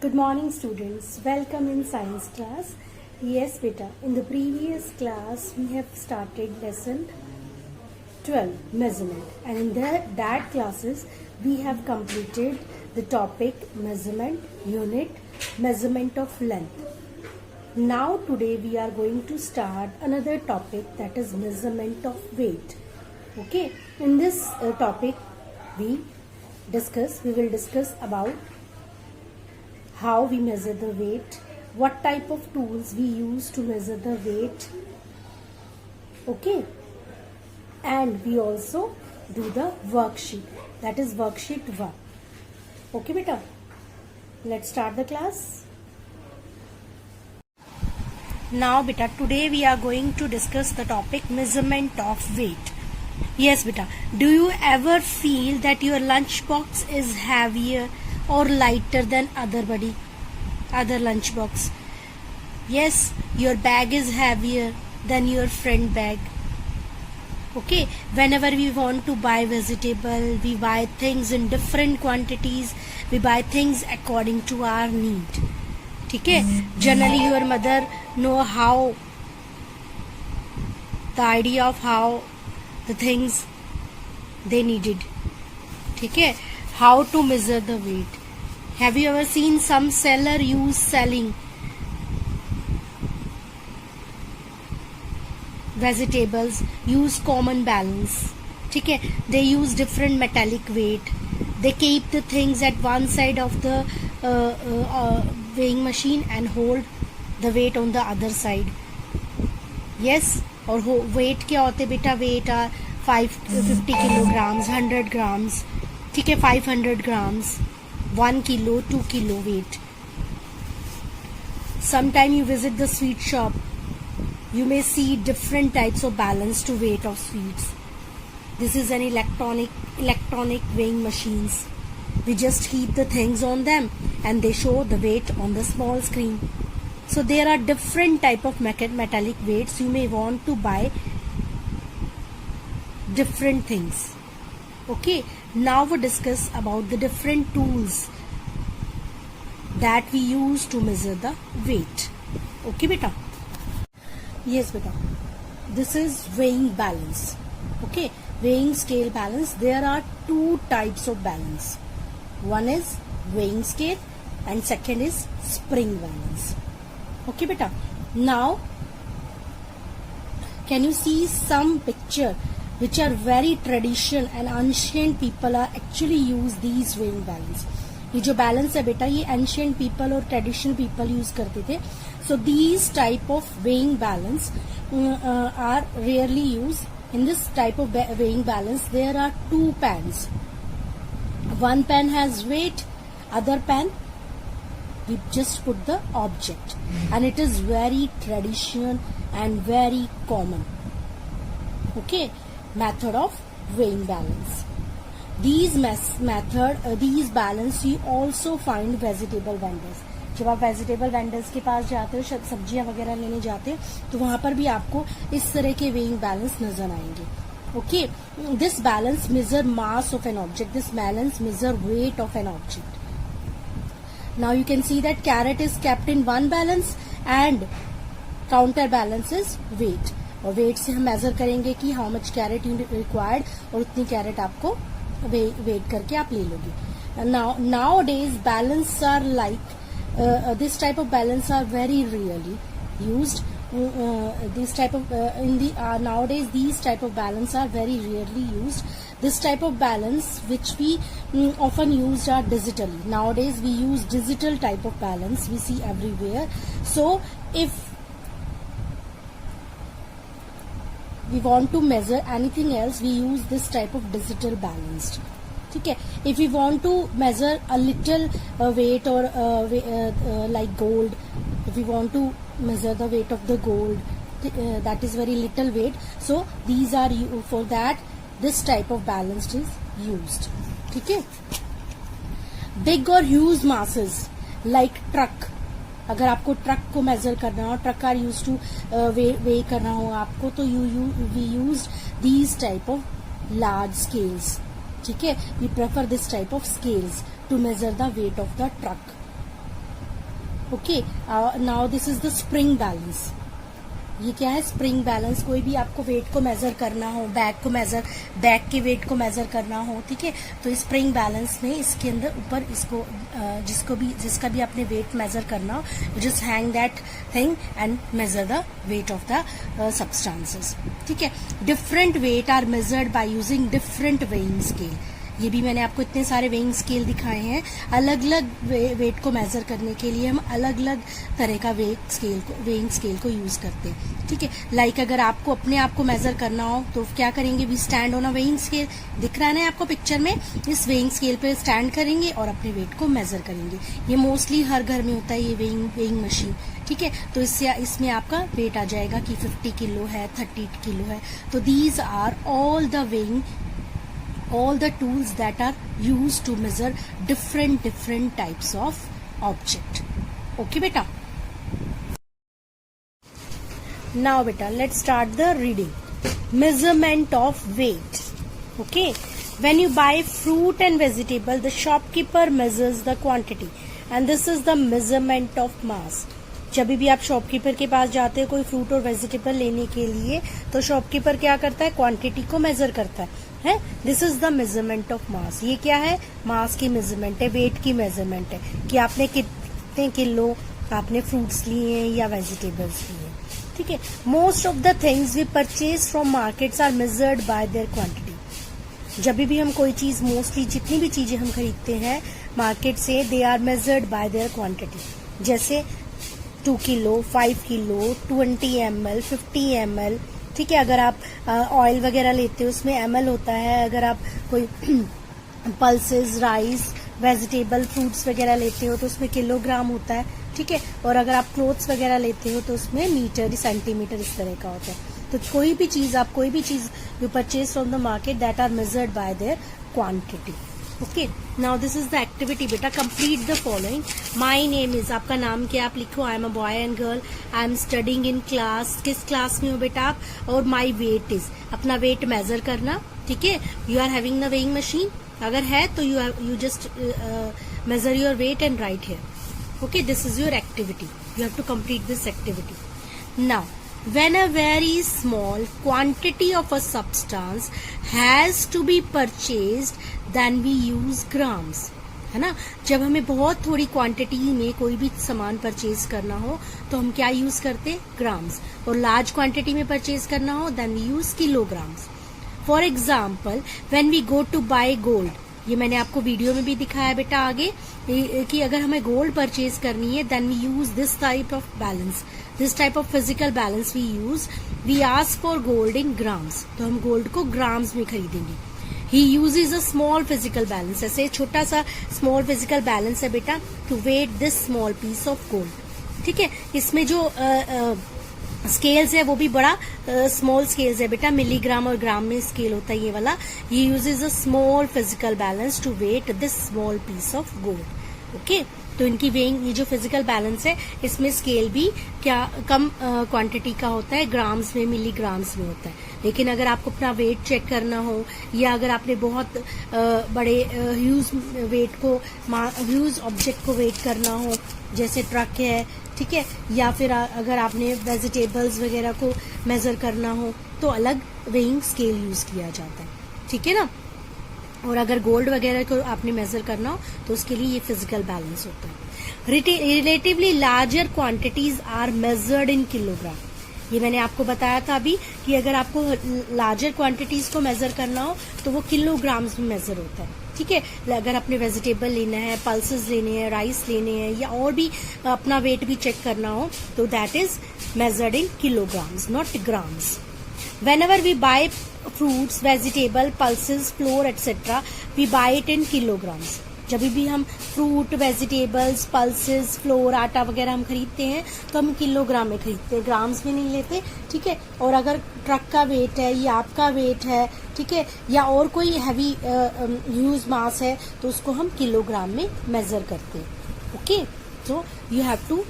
Good morning students, welcome in science class. Yes beta, in the previous class we have started lesson 12 measurement, and in that classes we have completed the topic measurement unit, measurement of length. Now today we are going to start another topic, that is measurement of weight. Okay, in this topic we will discuss about how we measure the weight, what type of tools we use to measure the weight, okay, and we also do the worksheet, that is worksheet 1. Okay beta, let's start the class. Now beta, today we are going to discuss the topic measurement of weight. Yes beta, do you ever feel that your lunchbox is heavier or lighter than other lunchbox? Yes, your bag is heavier than your friend bag. Okay, whenever we want to buy vegetable, we buy things in different quantities, we buy things according to our need. Okay, generally your mother know how the idea of how the things they needed. Okay, how to measure the weight. Have you ever seen some seller selling vegetables use common balance? Okay, they use different metallic weight. They keep the things at one side of the weighing machine and hold the weight on the other side. Yes, और weight क्या होते बेटा? Weight are 50 kilograms, 100 grams, ठीक है, 500 grams, 1 kilo, 2 kilo weight. Sometime you visit the sweet shop, you may see different types of balance to weight of sweets. This is an electronic weighing machines. We just keep the things on them and they show the weight on the small screen. So there are different type of metallic weights. You may want to buy different things. Okay, now we discuss about the different tools that we use to measure the weight. Okay beta? Yes beta, this is weighing balance. Okay, weighing scale balance. There are two types of balance. One is weighing scale and second is spring balance. Okay beta, now can you see some picture which are very traditional and ancient people are actually use these weighing balance. ये जो balance है बेटा, ये ancient people और traditional people use करते थे. So these type of weighing balance are rarely used. In this type of weighing balance there are two pans. One pan has weight, other pan we just put the object, and it is very traditional and very common. Okay, method of weighing balance. These these balance you also find vegetable vendors. जब आप vegetable vendors के पास जाते हो, सब्जियां वगैरह लेने जाते हो, तो वहां पर भी आपको इस तरह के वेइंग बैलेंस नजर आएंगे. Okay, this balance measure mass of an object. This balance measure weight of an object. Now you can see that carrot is kept in one balance and counterbalance is weight. और weight से हम measure करेंगे कि how much carrot you required, और उतनी carrot आपको weight करके आप ले लोगे. Nowadays balance are like this type of balance are very rarely used. Nowadays these type of balance are very rarely used. This type of balance which we often used are digitally. Nowadays we use digital type of balance, we see everywhere. So if we want to measure anything else, we use this type of digital balance. Okay, if we want to measure a little weight or like gold, if we want to measure the weight of the gold, that is very little weight, so these are for that this type of balance is used. Okay, big or huge masses like truck, अगर आपको truck को measure करना हो, truck are use to weigh करना हो आपको, तो we use these type of large scales. ठीक है, we prefer this type of scales to measure the weight of the truck. Okay, now this is the spring balance. ये क्या है? Spring balance. कोई भी आपको वेट को मेजर करना हो, बैग के वेट को मेजर करना हो, ठीक है, तो स्प्रिंग बैलेंस में इसके अंदर ऊपर इसको जिसका भी आपने वेट मेजर करना हो, you just hang that thing and measure the weight of the substances, ठीक है। Different weight are measured by using different weighing scale. ये भी मैंने आपको इतने सारे वेइंग स्केल दिखाए हैं। अलग अलग वेट को मेजर करने के लिए हम अलग अलग तरह का वेइंग स्केल को यूज करते हैं, ठीक है। लाइक अगर आपको अपने आप को मेजर करना हो तो क्या करेंगे? We stand on a weighing scale. दिख रहा है ना आपको पिक्चर में? इस वेइंग स्केल पे स्टैंड करेंगे और अपने वेट को मेजर करेंगे। ये मोस्टली हर घर में होता है, ये वेइंग मशीन, ठीक है। तो इसमें आपका वेट आ जाएगा कि 50 किलो है, 30 किलो है। तो these are all the tools that are used to measure different types of object. Okay beta, now beta let's start the reading. Measurement of weight. Okay, when you buy fruit and vegetable, the shopkeeper measures the quantity and this is the measurement of mass. जब भी आप shopkeeper के पास जाते हो कोई fruit और vegetable लेने के लिए, तो शॉपकीपर क्या करता है? क्वांटिटी को मेजर करता है। This is the measurement of mass. ये क्या है? मास की मेजरमेंट है, वेट की मेजरमेंट है कि आपने कितने किलो आपने फ्रूट्स लिए हैं या वेजिटेबल्स लिए, ठीक है। Most of the things we purchase from markets are measured by their quantity. जब भी हम कोई चीज, मोस्टली जितनी भी चीजें हम खरीदते हैं मार्केट से, they are measured by their quantity. जैसे 2 किलो, 5 किलो, 20 ml, 50 ml, ठीक है। अगर आप ऑयल वगैरह लेते हो उसमें ml होता है। अगर आप कोई पल्सेस, राइस, वेजिटेबल, फ्रूट्स वगैरह लेते हो तो उसमें किलोग्राम होता है, ठीक है। और अगर आप क्लोथ्स वगैरह लेते हो तो उसमें मीटर, सेंटीमीटर, इस तरह का होता है। तो कोई भी चीज you purchase from the market that are measured by their quantity. Okay, now this is the activity बेटा। Complete the following. My name is, आपका नाम क्या आप लिखो। I am a boy and girl. I am studying in class, किस class में हो बेटा आप। और माई वेट इज, अपना वेट मेजर करना, ठीक है। You are having the weighing machine, अगर है तो you just measure your weight and write here. Okay, this is your activity, you have to complete this activity. Now when a very small quantity of a substance has to be purchased, then we use grams, है ना। जब हमें बहुत थोड़ी quantity में कोई भी सामान परचेज करना हो तो हम क्या यूज करते? ग्राम्स। और लार्ज क्वांटिटी में परचेज करना हो then we use kilograms. For example, when we go to buy gold, ये मैंने आपको वीडियो में भी दिखाया बेटा आगे कि अगर हमें गोल्ड परचेज करनी है then we use this type of balance, this type of physical balance we use. We ask for gold in grams, तो हम गोल्ड को ग्राम्स में खरीदेंगे। He uses a small physical balance, ऐसे छोटा सा स्मॉल फिजिकल बैलेंस है बेटा to weigh this small piece of gold, ठीक है। इसमें जो स्केल्स है वो भी बड़ा स्मॉल स्केल्स है बेटा, मिलीग्राम और ग्राम में स्केल होता है ये वाला। ये uses a small physical balance to weigh this small piece of gold. Okay, तो इनकी वेइंग, ये जो फिजिकल बैलेंस है इसमें स्केल भी क्या कम क्वांटिटी का होता है, ग्राम्स में, मिलीग्राम्स में होता है। लेकिन अगर आपको अपना वेट चेक करना हो या अगर आपने बहुत बड़े ह्यूज ऑब्जेक्ट को वेट करना हो, जैसे ट्रक है, ठीक है, या फिर अगर आपने वेजिटेबल्स वगैरह को मेजर करना हो तो अलग वेइंग स्केल यूज किया जाता है, ठीक है ना। और अगर गोल्ड वगैरह को आपने मेजर करना हो तो उसके लिए ये फिजिकल बैलेंस होता है। Relatively larger quantities are measured in kilogram. ये मैंने आपको बताया था अभी कि अगर आपको लार्जर क्वांटिटीज को मेजर करना हो तो वो किलोग्राम्स में मेजर होता है, ठीक है। अगर आपने वेजिटेबल लेना है, पल्सेस लेने हैं, राइस लेने हैं या और भी अपना वेट भी चेक करना हो तो that is measured in kilograms, not grams. Whenever we buy fruits, vegetable, pulses, flour, etc., we buy it in kilograms. जब भी हम फ्रूट, वेजिटेबल्स, पल्सेस, फ्लोर, आटा वगैरह हम खरीदते हैं तो हम किलोग्राम में खरीदते हैं, ग्राम्स में नहीं लेते, ठीक है। और अगर ट्रक का वेट है या आपका वेट है, ठीक है, या और कोई हैवी ह्यूज मास है तो उसको हम किलोग्राम में मेजर करते हैं। Okay, so you have to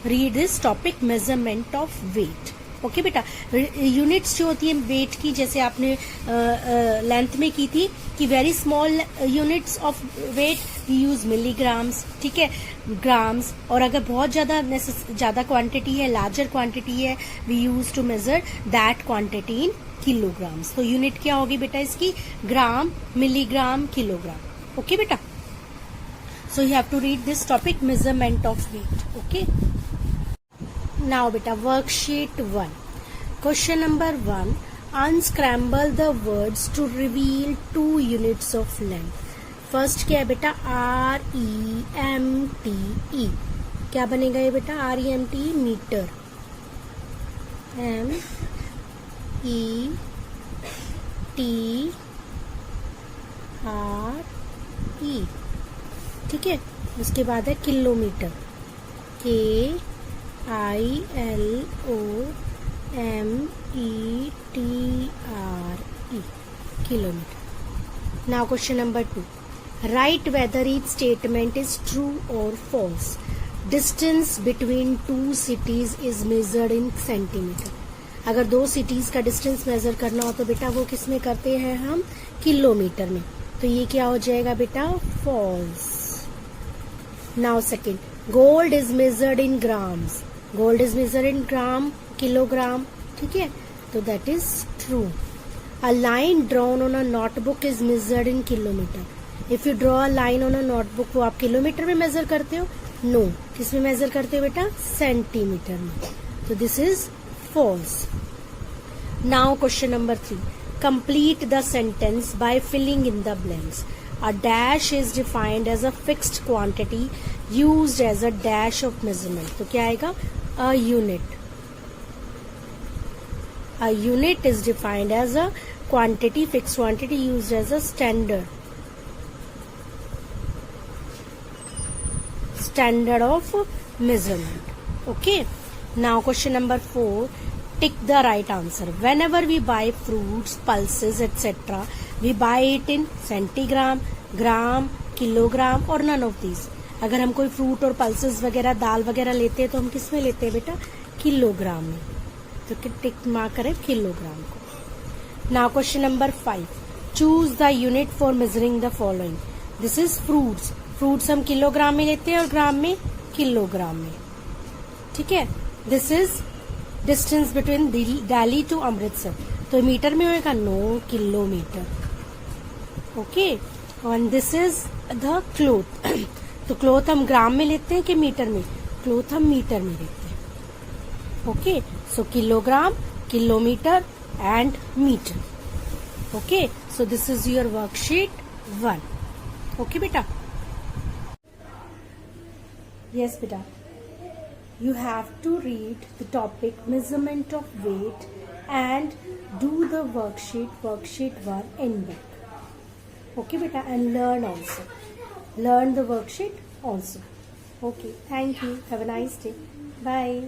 read this topic, measurement of weight. Okay बेटा, यूनिट्स जो होती है वेट की, जैसे आपने लेंथ में की थी कि very small units of weight we use milligrams, ठीक है, ग्राम्स, और अगर बहुत ज्यादा क्वांटिटी है, लार्जर क्वांटिटी है, we use to measure that quantity in kilograms. तो यूनिट क्या होगी बेटा इसकी, ग्राम, मिलीग्राम, किलोग्राम। ओके बेटा, so you have to read this topic, measurement of weight. Okay, now beta worksheet 1, question number 1, unscramble the words to reveal 2 units of length. First क्या है बेटा, REMTE, क्या बनेगा ये बेटा, REMTE मीटर, METRE, ठीक है। उसके बाद है kilometre, KILOMETRE, kilometre. Now question number 2, right whether each statement is true और false. Distance between 2 cities is measured in centimetre. अगर 2 cities का डिस्टेंस मेजर करना हो तो बेटा वो किस में करते हैं हम, किलोमीटर में। तो ये क्या हो जाएगा बेटा, false. Now second, gold is measured in grams. Gold is measured in gram, kilogram, ठीक है, तो that is true. A line drawn on a notebook is measured in kilometre. If you draw a line on a notebook, वो आप kilometre में measure करते हो, no, किस में मेजर करते हो बेटा, सेंटीमीटर में। तो this is false. Now question number 3, complete the sentence by filling in the blanks. A dash is defined as a fixed quantity used as a dash of measurement. तो क्या आएगा, a unit. A unit is defined as a quantity, fixed quantity used as a standard of measurement. Okay. Now question number 4, tick the right answer. Whenever we buy fruits, pulses, etc., we buy it in centigram, gram, kilogram or none of these. अगर हम कोई fruit और pulses वगैरह, दाल वगैरह लेते हैं तो हम किस में लेते हैं बेटा, किलोग्राम में। तो टिक मार्क करें किलोग्राम को। Now question number 5, choose the unit for measuring the following. This is fruits. Fruits हम किलोग्राम में लेते हैं और ग्राम में किलोग्राम में, ठीक है। This is distance between Delhi to Amritsar, तो मीटर में होगा, no, kilometre. Okay, and this is the cloth. तो क्लोथ हम ग्राम में लेते हैं कि मीटर में, क्लोथ हम मीटर में लेते हैं। Okay, so kilogram, kilometre and metre. Okay, so this is your worksheet 1। Okay बेटा, यस बेटा, you have to read the topic measurement of weight and do the worksheet 1 in book. Okay beta, and learn the worksheet also. Okay, thank you, have a nice day, bye.